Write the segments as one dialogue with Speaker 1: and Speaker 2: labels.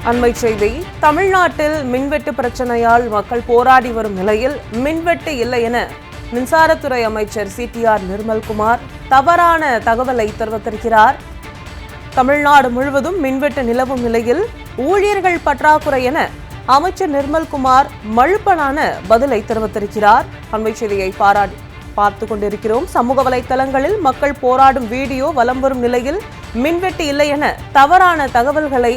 Speaker 1: அண்மை செய்தி. தமிழ்நாட்டில் மின்வெட்டு பிரச்சனையால் மக்கள் போராடி வரும் நிலையில் மின்வெட்டு இல்லை என மின்சாரத்துறை அமைச்சர் CTR நிர்மல்குமார் தவறான தகவலை தெரிவித்திருக்கிறார். தமிழ்நாடு முழுவதும் மின்வெட்டு நிலவும் நிலையில் ஊழியர்கள் பற்றாக்குறை என அமைச்சர் நிர்மல்குமார் மழுப்பலான பதிலை தெரிவித்திருக்கிறார். அண்மை செய்தியை பார்த்து கொண்டிருக்கிறோம். சமூக வலைதளங்களில் மக்கள் போராடும் வீடியோ வலம் வரும் நிலையில் மின்வெட்டு இல்லை என தவறான தகவல்களை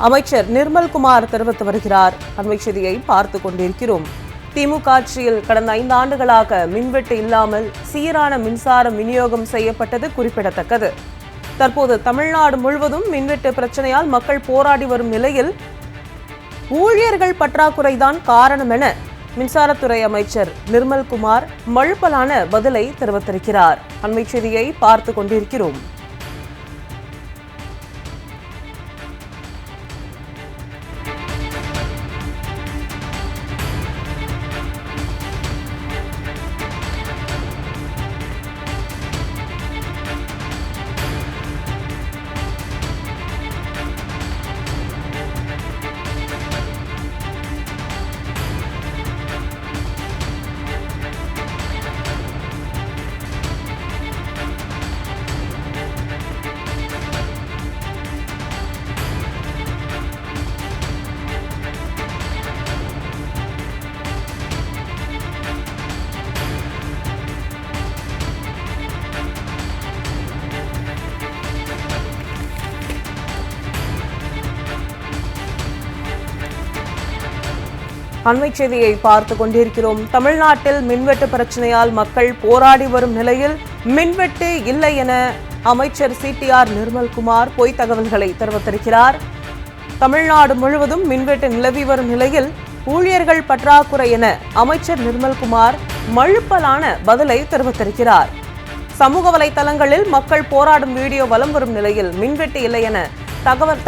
Speaker 1: அமைச்சர் நிர்மல்குமார் தெரிவித்து வருகிறார். அண்மை செய்தியை பார்த்து கொண்டிருக்கிறோம். திமுக ஆட்சியில் கடந்த 5 ஆண்டுகளாக மின்வெட்டு இல்லாமல் சீரான மின்சாரம் விநியோகம் செய்யப்பட்டது குறிப்பிடத்தக்கது. தற்போது தமிழ்நாடு முழுவதும் மின்வெட்டு பிரச்சனையால் மக்கள் போராடி வரும் நிலையில் ஊழியர்கள் பற்றாக்குறைதான் காரணம் என மின்சாரத்துறை அமைச்சர் நிர்மல்குமார் மழுப்பலான பதிலை தெரிவித்திருக்கிறார். அண்மை செய்தியை பார்த்து கொண்டிருக்கிறோம். அண்மை செய்தியை பார்த்து கொண்டிருக்கிறோம். தமிழ்நாட்டில் மின்வெட்டு பிரச்சனையால் மக்கள் போராடி வரும் நிலையில் மின்வெட்டு இல்லை என அமைச்சர் CTR நிர்மல்குமார் பொய் தகவல்களை தெரிவித்திருக்கிறார். தமிழ்நாடு முழுவதும் மின்வெட்டு நிலவி வரும் நிலையில் ஊழியர்கள் பற்றாக்குறை என அமைச்சர் நிர்மல்குமார் மழுப்பலான பதிலை தெரிவித்திருக்கிறார். சமூக வலைதளங்களில் மக்கள் போராடும் வீடியோ வலம் வரும் நிலையில் மின்வெட்டு இல்லை என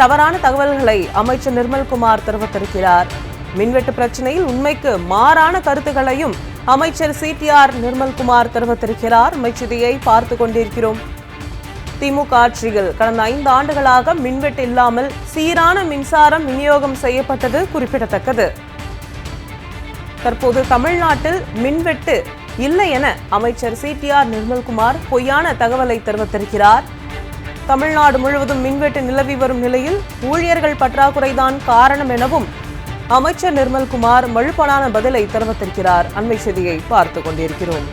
Speaker 1: தவறான தகவல்களை அமைச்சர் நிர்மல்குமார் தெரிவித்திருக்கிறார். மின்வெட்டு பிரச்சனையில் உண்மைக்கு மாறான கருத்துக்களையும் அமைச்சர் CTR நிர்மல்குமார் தெரிவித்திருக்கிறார். செய்தியை பார்த்து கொண்டிருக்கிறோம். திமுக ஆட்சியில் கடந்த 5 ஆண்டுகளாக மின்வெட்டு இல்லாமல் சீரான மின்சாரம் விநியோகம் செய்யப்பட்டது குறிப்பிடத்தக்கது. தற்போது தமிழ்நாட்டில் மின்வெட்டு இல்லை என அமைச்சர் CTR நிர்மல்குமார் பொய்யான தகவலை தெரிவித்திருக்கிறார். தமிழ்நாடு முழுவதும் மின்வெட்டு நிலவி வரும் நிலையில் ஊழியர்கள் பற்றாக்குறைதான் காரணம் எனவும் அமைச்சர் நிர்மல்குமார் மழுப்பலான பதிலை தெரிவித்திருக்கிறார். அண்மை செய்தியை பார்த்து கொண்டிருக்கிறோம்.